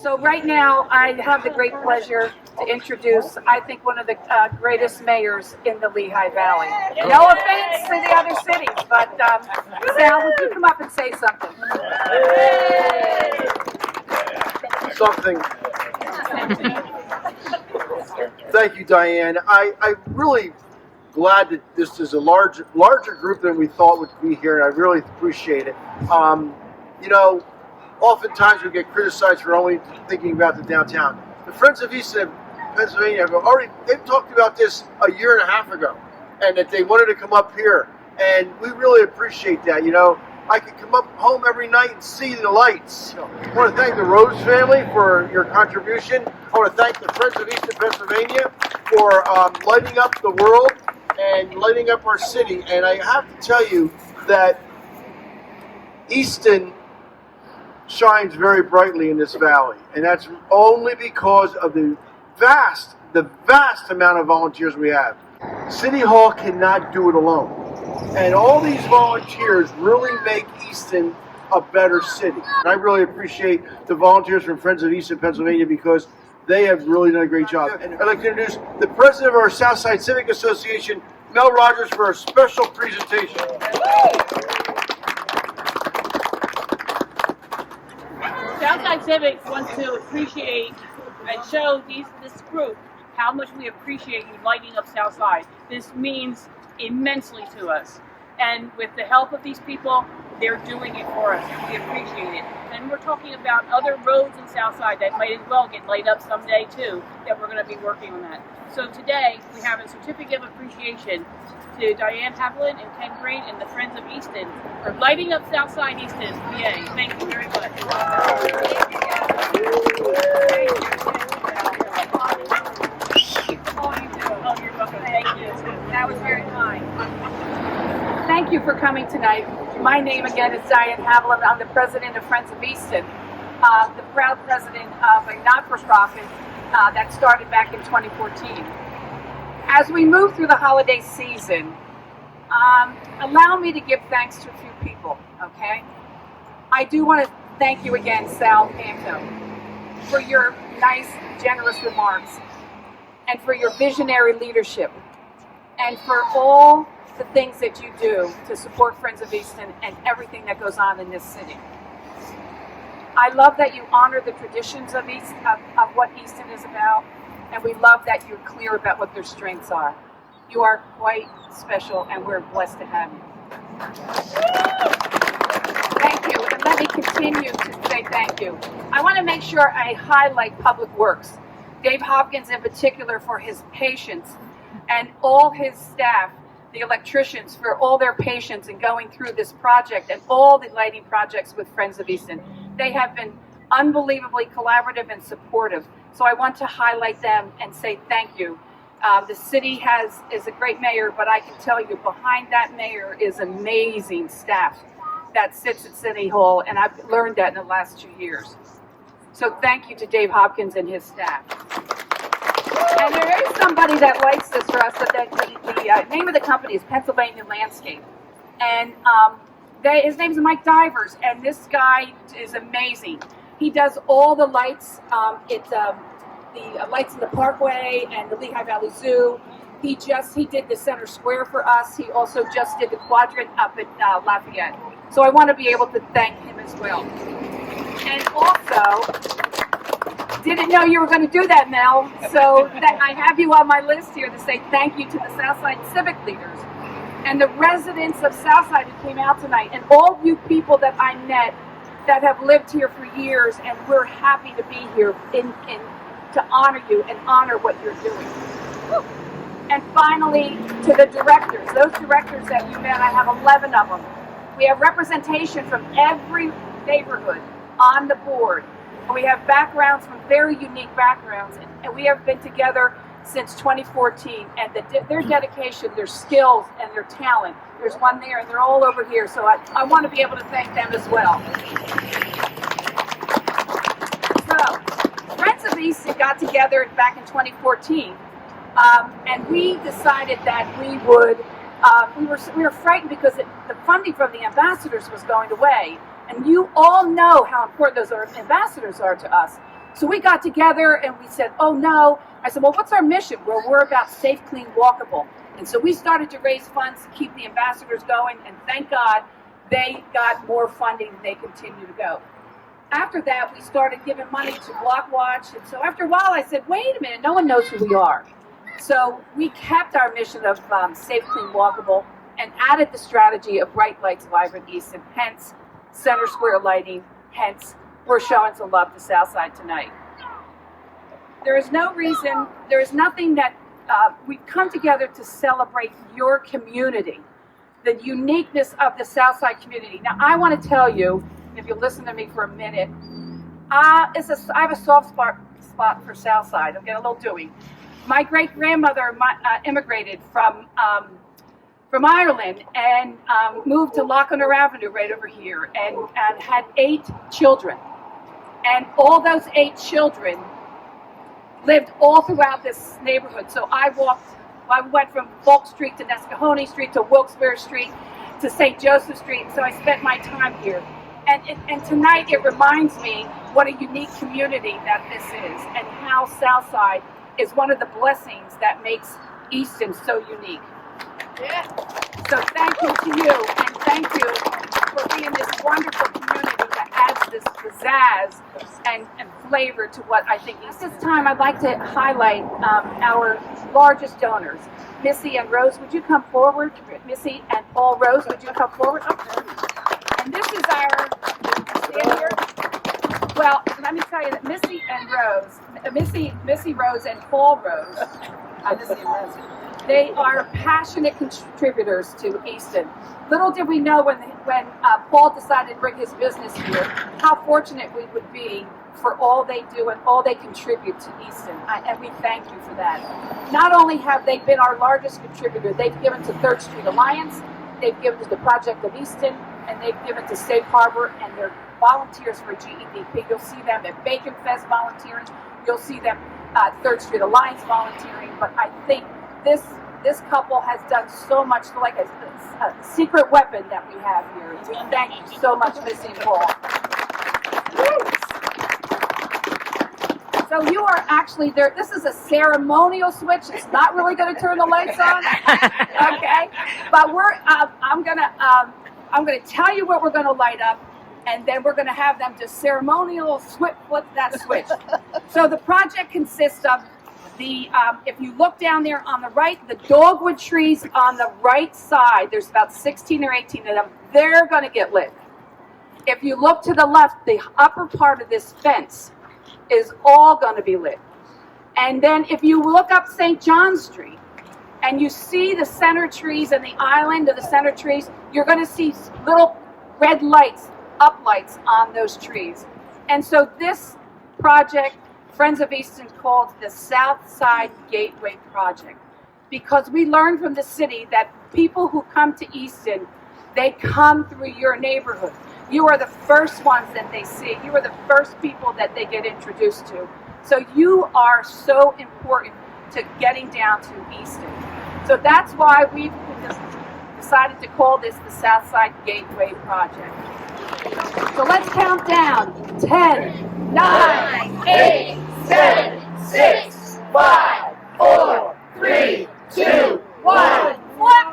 So right now, I have the great pleasure to introduce, I think, one of the greatest mayors in the Lehigh Valley. No offense to the other cities, but Sal, would you come up and say something? Thank you, Diane. I'm really glad that this is a larger group than we thought would be here, and I really appreciate it. Oftentimes we get criticized for only thinking about the downtown. The Friends of Easton, Pennsylvania, they've talked about this a year and a half ago, and that they wanted to come up here, and we really appreciate that. I could come up home every night and see the lights. I want to thank the Rose family for your contribution. I want to thank the Friends of Easton, Pennsylvania for lighting up the world and lighting up our city. And I have to tell you that Easton shines very brightly in this valley, and that's only because of the vast amount of volunteers we have. City Hall cannot do it alone, and all these volunteers really make Easton a better city. And I really appreciate the volunteers from Friends of Easton, Pennsylvania, because they have really done a great job. And I'd like to introduce the president of our Southside Civic Association, Mel Rogers, for a special presentation. Southside Civics wants to appreciate and show this group how much we appreciate you lighting up Southside. This means immensely to us. And with the help of these people, they're doing it for us, and we appreciate it. And we're talking about other roads in Southside that might as well get light up someday too, that we're going to be working on that. So today, we have a certificate of appreciation to Diane Havlin and Ken Green and the Friends of Easton for lighting up Southside Easton, PA. Thank you very much. Oh, you're welcome. Thank you. That was very kind. Thank you for coming tonight. My name again is Diane Havlin. I'm the president of Friends of Easton, the proud president of a not-for-profit that started back in 2014. As we move through the holiday season, allow me to give thanks to a few people, okay? I do want to thank you again, Sal Panto, for your nice, generous remarks, and for your visionary leadership, and for all the things that you do to support Friends of Easton and everything that goes on in this city. I love that you honor the traditions of what Easton is about, and we love that you're clear about what their strengths are. You are quite special, and we're blessed to have you. Thank you, and let me continue to say thank you. I want to make sure I highlight Public Works. Dave Hopkins in particular for his patience, and all his staff, the electricians, for all their patience in going through this project and all the lighting projects with Friends of Easton. They have been unbelievably collaborative and supportive. So I want to highlight them and say thank you. The city is a great mayor, but I can tell you behind that mayor is amazing staff that sits at City Hall, and I've learned that in the last 2 years. So thank you to Dave Hopkins and his staff. And there is somebody that lights this for us. The name of the company is Pennsylvania Landscape, and his name is Mike Divers, and this guy is amazing. He does all the lights. The lights in the Parkway and the Lehigh Valley Zoo. He did the Center Square for us. He also just did the quadrant up at Lafayette. So I want to be able to thank him as well. And also, didn't know you were going to do that, Mel. So that I have you on my list here to say thank you to the Southside civic leaders and the residents of Southside who came out tonight, and all you people that I met that have lived here for years, and we're happy to be here to honor you and honor what you're doing. And finally, to the directors, those directors that you met, I have 11 of them. We have representation from every neighborhood on the board. And we have backgrounds from very unique backgrounds, and we have been together since 2014, and their dedication, their skills, and their talent. There's one there, and they're all over here, so I want to be able to thank them as well. So, Friends of Easton got together back in 2014, and we decided that we were frightened because the funding from the ambassadors was going away. And you all know how important those ambassadors are to us. So we got together and we said, oh no. I said, well, what's our mission? Well, we're about safe, clean, walkable. And so we started to raise funds to keep the ambassadors going, and thank God they got more funding and they continue to go. After that, we started giving money to Block Watch, and so after a while I said, wait a minute, no one knows who we are. So we kept our mission of safe, clean, walkable, and added the strategy of bright lights, vibrant Easton, hence center square lighting, hence we're showing some love to Southside tonight. There is no reason, there is nothing that we've come together to celebrate your community, the uniqueness of the Southside community. Now, I want to tell you, if you listen to me for a minute, I have a soft spot for Southside. I'm getting a little dewy. My great-grandmother immigrated from Ireland and moved to Lochner Avenue right over here and had 8 children. And all those 8 children lived all throughout this neighborhood. So I went from Volk Street to Nescahoning Street to Wilkes-Barre Street to St. Joseph Street. So I spent my time here. And tonight it reminds me what a unique community that this is and how Southside is one of the blessings that makes Easton so unique. Yeah. So thank you to you, and thank you for being this wonderful community that adds this pizzazz and flavor to what I think Easton is. At this time, I'd like to highlight our largest donors. Missy and Rose, would you come forward? Missy and Paul Rose, would you come forward? Okay. And this is our, stand here. Well, let me tell you that Missy Rose and Paul Rose, Missy and Rose, they are passionate contributors to Easton. Little did we know when Paul decided to bring his business here, how fortunate we would be for all they do and all they contribute to Easton. And we thank you for that. Not only have they been our largest contributor, they've given to 3rd Street Alliance, they've given to the Project of Easton, and they've given to Safe Harbor, and they're volunteers for GEDP. You'll see them at Bacon Fest volunteering. You'll see them at 3rd Street Alliance volunteering. But I think this couple has done so much, like a secret weapon that we have here. We thank you so much, Missy and Paul. So you are actually there. This is a ceremonial switch. It's not really going to turn the lights on, okay? But I'm gonna tell you what we're going to light up, and then we're going to have them just ceremonial flip that switch. So the project consists of if you look down there on the right, the dogwood trees on the right side, there's about 16 or 18 of them, they're going to get lit. If you look to the left, the upper part of this fence is all going to be lit. And then if you look up St. John Street and you see the center trees and the island of the center trees, you're going to see little red lights, uplights on those trees. And so this project, Friends of Easton called the South Side Gateway Project, because we learned from the city that people who come to Easton, they come through your neighborhood. You are the first ones that they see. You are the first people that they get introduced to. So you are so important to getting down to Easton. So that's why we've decided to call this the South Side Gateway Project. So let's count down. 10, 9, 8, 7, 6, 5, 4, 3, 2, 1. What?